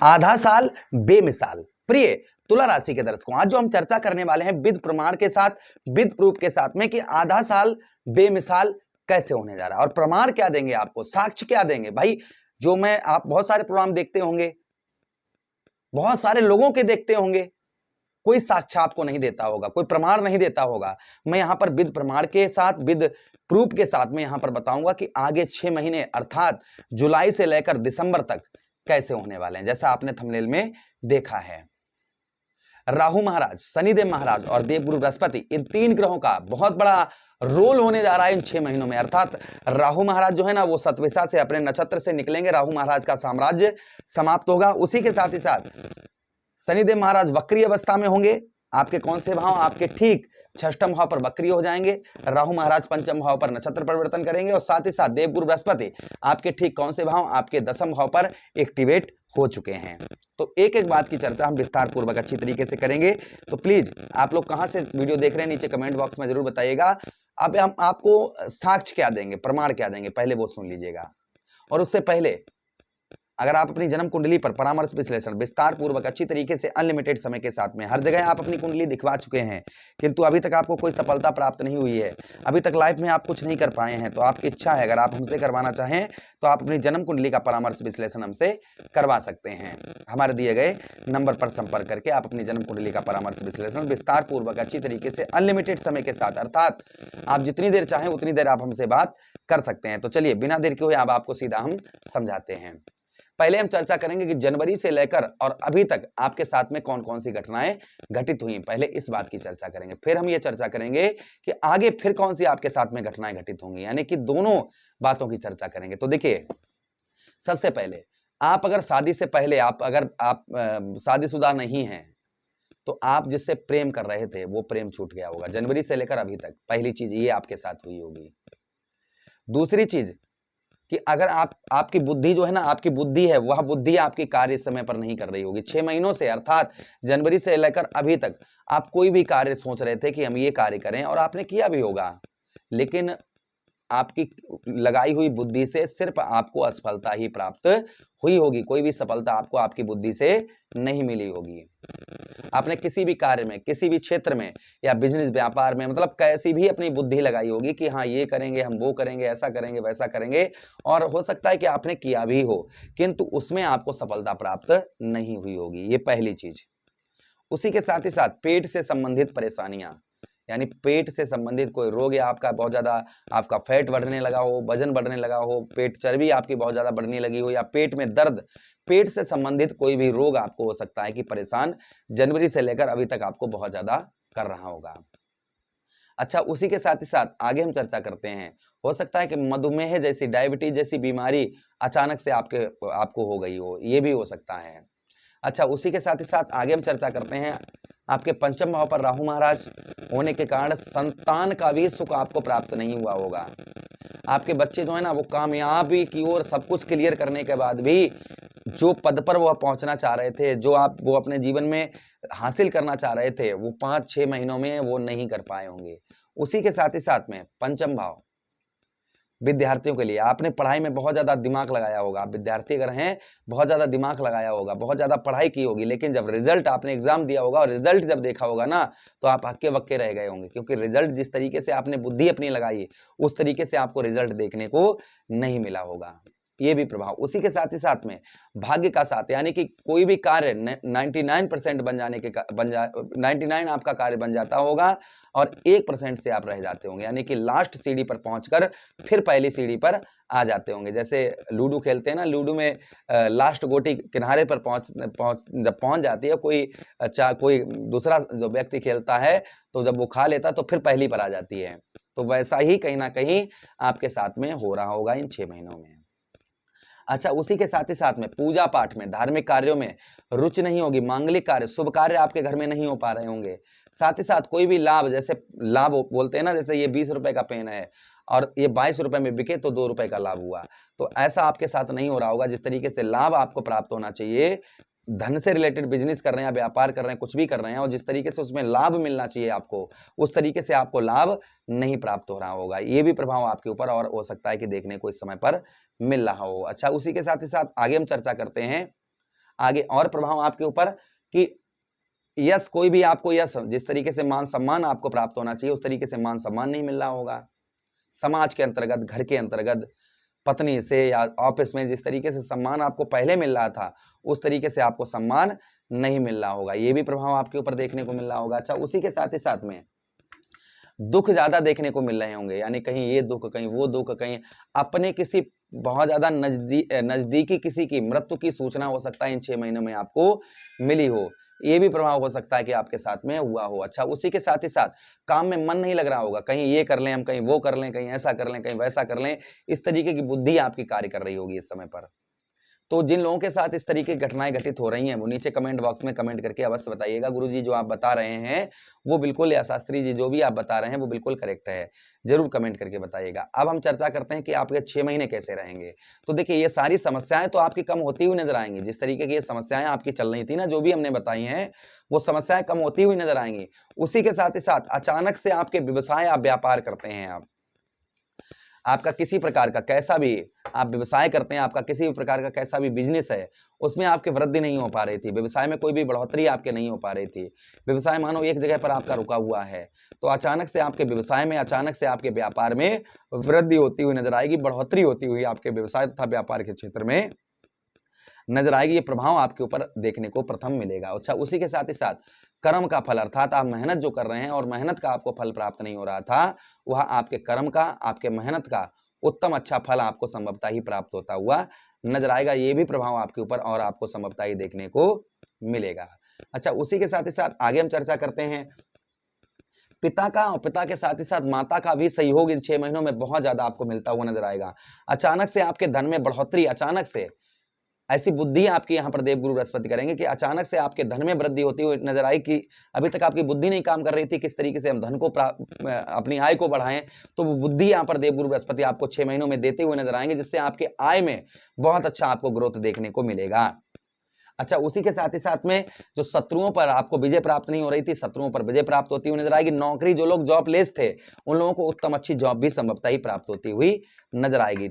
आधा साल बेमिसाल। प्रिय तुला राशि के दर्शकों, आज जो हम चर्चा करने वाले हैं विद प्रमाण के साथ, विद प्रूफ के साथ में कि आधा साल बेमिसाल कैसे होने जा रहा है और प्रमाण क्या देंगे आपको, साक्ष्य क्या देंगे। भाई जो मैं आप बहुत सारे प्रोग्राम देखते होंगे, बहुत सारे लोगों के देखते होंगे, कोई साक्ष्य आपको नहीं देता होगा, कोई प्रमाण नहीं देता होगा। मैं यहां पर विद प्रमाण के साथ, विद प्रूफ के साथ में यहां पर बताऊंगा कि आगे 6 महीने अर्थात जुलाई से लेकर दिसंबर तक कैसे होने वाले हैं। जैसा आपने थंबनेल में देखा है, राहु महाराज, शनिदेव महाराज और देवगुरु बृहस्पति, इन 3 ग्रहों का बहुत बड़ा रोल होने जा रहा है इन 6 महीनों में। अर्थात राहु महाराज जो है ना, वो सतविशा से अपने नक्षत्र से निकलेंगे, राहु महाराज का साम्राज्य समाप्त होगा। उसी के साथ ही साथ शनिदेव महाराज वक्री अवस्था में होंगे। आपके कौन से भाव? आपके ठीक 6ष्ठम भाव पर वक्री हो जाएंगे। राहु महाराज 5म भाव पर नक्षत्र परिवर्तन करेंगे और साथ ही साथ देवगुरु बृहस्पति आपके ठीक कौन से भाव? आपके 10म भाव पर एक्टिवेट हो चुके हैं। तो एक एक बात की चर्चा हम विस्तार पूर्वक अच्छी तरीके से करेंगे। तो प्लीज आप लोग कहां से वीडियो देख रहे हैं नीचे कमेंट बॉक्स में जरूर बताइएगा। अब हम आपको साक्ष्य क्या देंगे, प्रमाण क्या देंगे, पहले वो सुन लीजिएगा। और उससे पहले अगर आप अपनी जन्म कुंडली पर परामर्श विश्लेषण विस्तार पूर्वक अच्छी तरीके से अनलिमिटेड समय के साथ में हर जगह आप अपनी कुंडली दिखवा चुके हैं, किंतु अभी तक आपको कोई सफलता प्राप्त नहीं हुई है, अभी तक लाइफ में आप कुछ नहीं कर पाए हैं, तो आपकी इच्छा है अगर आप हमसे करवाना चाहें तो आप अपनी जन्म कुंडली का परामर्श विश्लेषण हमसे करवा सकते हैं। हमारे दिए गए नंबर पर संपर्क करके आप अपनी जन्म कुंडली का परामर्श विश्लेषण विस्तार पूर्वक अच्छी तरीके से अनलिमिटेड समय के साथ, अर्थात आप जितनी देर चाहें उतनी देर आप हमसे बात कर सकते हैं। तो चलिए बिना देर के हुए अब आपको सीधा हम समझाते हैं। पहले हम चर्चा करेंगे कि जनवरी से लेकर और अभी तक आपके साथ में कौन कौन सी घटनाएं घटित हुई। पहले इस बात की चर्चा करेंगे, फिर हम ये चर्चा करेंगे कि आगे फिर कौन सी आपके साथ में घटनाएं घटित होंगी, यानी कि दोनों बातों की चर्चा करेंगे। तो देखिए, सबसे पहले आप अगर शादी से पहले अगर आप शादीशुदा नहीं हैं तो आप जिससे प्रेम कर रहे थे वो प्रेम छूट गया होगा जनवरी से लेकर अभी तक। पहली चीज ये आपके साथ हुई होगी। दूसरी चीज कि अगर आपकी बुद्धि जो है ना, आपकी बुद्धि है, वह बुद्धि आपकी कार्य समय पर नहीं कर रही होगी। 6 महीनों से अर्थात जनवरी से लेकर अभी तक आप कोई भी कार्य सोच रहे थे कि हम ये कार्य करें और आपने किया भी होगा, लेकिन आपकी लगाई हुई बुद्धि से सिर्फ आपको असफलता ही प्राप्त हुई होगी। कोई भी सफलता आपको आपकी बुद्धि से नहीं मिली होगी। आपने किसी भी कार्य में, किसी भी क्षेत्र में या बिजनेस व्यापार में, मतलब कैसी भी अपनी बुद्धि लगाई होगी कि हाँ ये करेंगे, हम वो करेंगे, ऐसा करेंगे, वैसा करेंगे, और हो सकता है कि आपने किया भी हो, किंतु उसमें आपको सफलता प्राप्त नहीं हुई होगी। ये पहली चीज। उसी के साथ ही साथ पेट से संबंधित परेशानियां, यानी पेट से संबंधित कोई रोग है आपका, बहुत ज्यादा आपका फैट बढ़ने लगा हो, वजन बढ़ने लगा हो, पेट चर्बी आपकी बहुत ज्यादा बढ़ने लगी हो, या पेट में दर्द, पेट से संबंधित कोई भी रोग आपको हो सकता है कि परेशान जनवरी से लेकर अभी तक आपको बहुत ज्यादा कर रहा होगा। अच्छा, उसी के साथ ही साथ आगे हम चर्चा करते हैं, हो सकता है कि मधुमेह जैसी, डायबिटीज जैसी बीमारी अचानक से आपको हो गई हो, ये भी हो सकता है। अच्छा, उसी के साथ ही साथ आगे हम चर्चा करते हैं, आपके 5म भाव पर राहु महाराज होने के कारण संतान का भी सुख आपको प्राप्त नहीं हुआ होगा। आपके बच्चे जो है ना, वो कामयाबी की ओर सब कुछ क्लियर करने के बाद भी जो पद पर वह पहुंचना चाह रहे थे, जो वो अपने जीवन में हासिल करना चाह रहे थे, वो 5-6 महीनों में वो नहीं कर पाए होंगे। उसी के साथ ही साथ में 5म भाव विद्यार्थियों के लिए, आपने पढ़ाई में बहुत ज्यादा दिमाग लगाया होगा, आप विद्यार्थी अगर हैं बहुत ज्यादा दिमाग लगाया होगा, बहुत ज्यादा पढ़ाई की होगी, लेकिन जब रिजल्ट, आपने एग्जाम दिया होगा और रिजल्ट जब देखा होगा ना, तो आप हक्के बक्के रह गए होंगे, क्योंकि रिजल्ट जिस तरीके से आपने बुद्धि अपनी लगाई उस तरीके से आपको रिजल्ट देखने को नहीं मिला होगा। ये भी प्रभाव। उसी के साथ ही साथ में भाग्य का साथ, यानी कि कोई भी कार्य 99% 99 आपका कार्य बन जाता होगा और 1% से आप रह जाते होंगे, यानी कि लास्ट सीढ़ी पर पहुंचकर फिर पहली सीढ़ी पर आ जाते होंगे। जैसे लूडो खेलते हैं ना, लूडो में लास्ट गोटी किनारे पर जब पहुंच जाती है, कोई दूसरा जो व्यक्ति खेलता है तो जब वो खा लेता तो फिर पहली पर आ जाती है। तो वैसा ही कहीं ना कहीं आपके साथ में हो रहा होगा इन 6 महीनों में। अच्छा, उसी के साथ ही साथ में पूजा पाठ में, धार्मिक कार्यों में रुचि नहीं होगी, मांगलिक कार्य, शुभ कार्य आपके घर में नहीं हो पा रहे होंगे। साथ ही साथ कोई भी लाभ, जैसे लाभ बोलते हैं ना, जैसे ये 20 रुपए का पेन है और ये 22 रुपए में बिके तो 2 रुपए का लाभ हुआ, तो ऐसा आपके साथ नहीं हो रहा होगा। जिस तरीके से लाभ आपको प्राप्त होना चाहिए, धन से रिलेटेड बिजनेस कर रहे हैं, व्यापार कर रहे हैं, कुछ भी कर रहे हैं, और जिस तरीके से उसमें लाभ मिलना चाहिए आपको, उस तरीके से आपको लाभ नहीं प्राप्त हो रहा होगा। ये भी प्रभाव आपके ऊपर और हो सकता है कि देखने को इस समय पर मिल रहा हो। अच्छा, उसी के साथ ही साथ आगे हम चर्चा करते हैं, आगे और प्रभाव आपके ऊपर कि यश, कोई भी आपको यश, जिस तरीके से मान सम्मान आपको प्राप्त होना चाहिए उस तरीके से मान सम्मान नहीं मिल रहा होगा। समाज के अंतर्गत, घर के अंतर्गत, पत्नी से या ऑफिस में जिस तरीके से सम्मान आपको पहले मिल रहा था उस तरीके से आपको सम्मान नहीं मिल रहा होगा, ये भी प्रभाव आपके ऊपर देखने को मिल रहा होगा। अच्छा, उसी के साथ ही साथ में दुख ज्यादा देखने को मिल रहे होंगे, यानी कहीं ये दुख, कहीं वो दुख, कहीं अपने किसी बहुत ज्यादा नजदीकी किसी की मृत्यु की सूचना हो सकता है इन 6 महीनों में आपको मिली हो, ये भी प्रभाव हो सकता है कि आपके साथ में हुआ हो। अच्छा, उसी के साथ ही साथ काम में मन नहीं लग रहा होगा, कहीं ये कर लें हम, कहीं वो कर लें, कहीं ऐसा कर लें, कहीं वैसा कर लें, इस तरीके की बुद्धि आपकी कार्य कर रही होगी इस समय पर। तो जिन लोगों के साथ इस तरीके की घटनाएं घटित हो रही हैं वो नीचे कमेंट बॉक्स में कमेंट करके अवश्य बताइएगा। गुरुजी जो आप बता रहे हैं वो बिल्कुल, या शास्त्री जी जो भी आप बता रहे हैं वो बिल्कुल करेक्ट है, जरूर कमेंट करके बताइएगा। अब हम चर्चा करते हैं कि आपके 6 महीने कैसे रहेंगे। तो देखिए, ये सारी समस्याएं तो आपकी कम होती हुई नजर आएंगी, जिस तरीके की ये समस्याएं आपकी चल रही थी ना, जो भी हमने बताई हैं वो समस्याएं कम होती हुई नजर आएंगी। उसी के साथ ही साथ अचानक से आपके व्यवसाय, आप व्यापार करते हैं, आपका किसी प्रकार का कैसा भी आप व्यवसाय करते हैं, आपका किसी भी प्रकार का कैसा भी बिजनेस है, उसमें आपकी वृद्धि नहीं हो पा रही थी, व्यवसाय में कोई भी बढ़ोतरी आपके नहीं हो पा रही थी, व्यवसाय मानो एक जगह पर आपका रुका हुआ है, तो अचानक से आपके व्यवसाय में, अचानक से आपके व्यापार में वृद्धि होती हुई नजर आएगी, बढ़ोतरी होती हुई आपके व्यवसाय तथा व्यापार के क्षेत्र में नजर आएगी। ये प्रभाव आपके ऊपर देखने को प्रथम मिलेगा। अच्छा, उसी के साथ ही साथ कर्म का फल, अर्थात आप मेहनत जो कर रहे हैं और मेहनत का आपको फल प्राप्त नहीं हो रहा था, वह आपके कर्म का, आपके मेहनत का उत्तम अच्छा फल आपको संभवतः ही प्राप्त होता हुआ नजर आएगा। ये भी प्रभाव आपके ऊपर और आपको संभवतः ही देखने को मिलेगा। अच्छा, उसी के साथ ही साथ आगे हम चर्चा करते हैं पिता का, और पिता के साथ ही साथ माता का भी सहयोग इन 6 महीनों में बहुत ज्यादा आपको मिलता हुआ नजर आएगा। अचानक से आपके धन में बढ़ोतरी, अचानक से ऐसी बुद्धि आपकी यहाँ पर देवगुरु बृहस्पति करेंगे कि अचानक से आपके धन में वृद्धि होती हुई नजर आई, कि अभी तक आपकी बुद्धि नहीं काम कर रही थी किस तरीके से हम धन को अपनी आय को बढ़ाएं, तो वो बुद्धि यहाँ पर देवगुरु बृहस्पति आपको 6 महीनों में देते हुए नजर आएंगे, जिससे आपके आय में बहुत अच्छा आपको ग्रोथ देखने को मिलेगा। अच्छा, उसी के साथ ही साथ में जो शत्रुओं पर आपको विजय प्राप्त नहीं हो रही थी, शत्रुओं पर विजय प्राप्त होती हुई नजर आएगी। नौकरी, जो लोग जॉबलेस थे उन लोगों को उत्तम अच्छी जॉब भी संभवतः ही प्राप्त होती हुई नजर आएगी।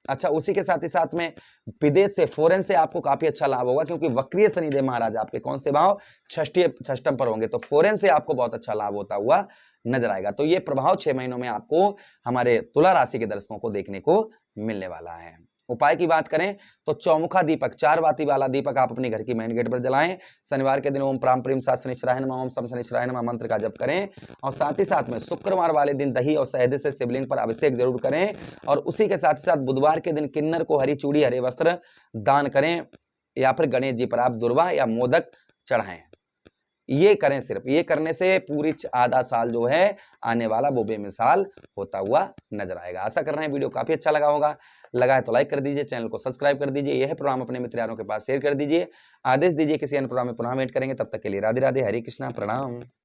अच्छा, उसी के साथ ही साथ में विदेश से, फॉरेन से आपको काफी अच्छा लाभ होगा, क्योंकि वक्रीय शनिदेव महाराज आपके कौन से भाव, षष्ठम पर होंगे, तो फॉरेन से आपको बहुत अच्छा लाभ होता हुआ नजर आएगा। तो ये प्रभाव 6 महीनों में आपको, हमारे तुला राशि के दर्शकों को देखने को मिलने वाला है। उपाय की बात करें तो चौमुखा दीपक, 4 बाती वाला दीपक आप अपने घर की मेन गेट पर जलाएं। शनिवार के दिन ओम प्राम प्रीम सात शनिश्चराय नमः, ओम सम शनिश्चराय नमः मंत्र का जप करें, और साथ ही साथ में शुक्रवार वाले दिन दही और शहद से शिवलिंग पर अभिषेक जरूर करें, और उसी के साथ ही साथ बुधवार के दिन किन्नर को हरी चूड़ी, हरे वस्त्र दान करें, या फिर गणेश जी पर आप दुर्वा या मोदक चढ़ाएं। ये करें, सिर्फ ये करने से पूरी आधा साल जो है आने वाला वो बेमिसाल होता हुआ नजर आएगा। आशा कर रहे हैं वीडियो काफी अच्छा लगा होगा, लगा है तो लाइक कर दीजिए, चैनल को सब्सक्राइब कर दीजिए, यह प्रोग्राम अपने मित्र यारों के पास शेयर कर दीजिए, आदेश दीजिए किसी अन्य प्रोग्राम में पुनः वेट करेंगे। तब तक के लिए राधे राधे, हरे कृष्णा, प्रणाम।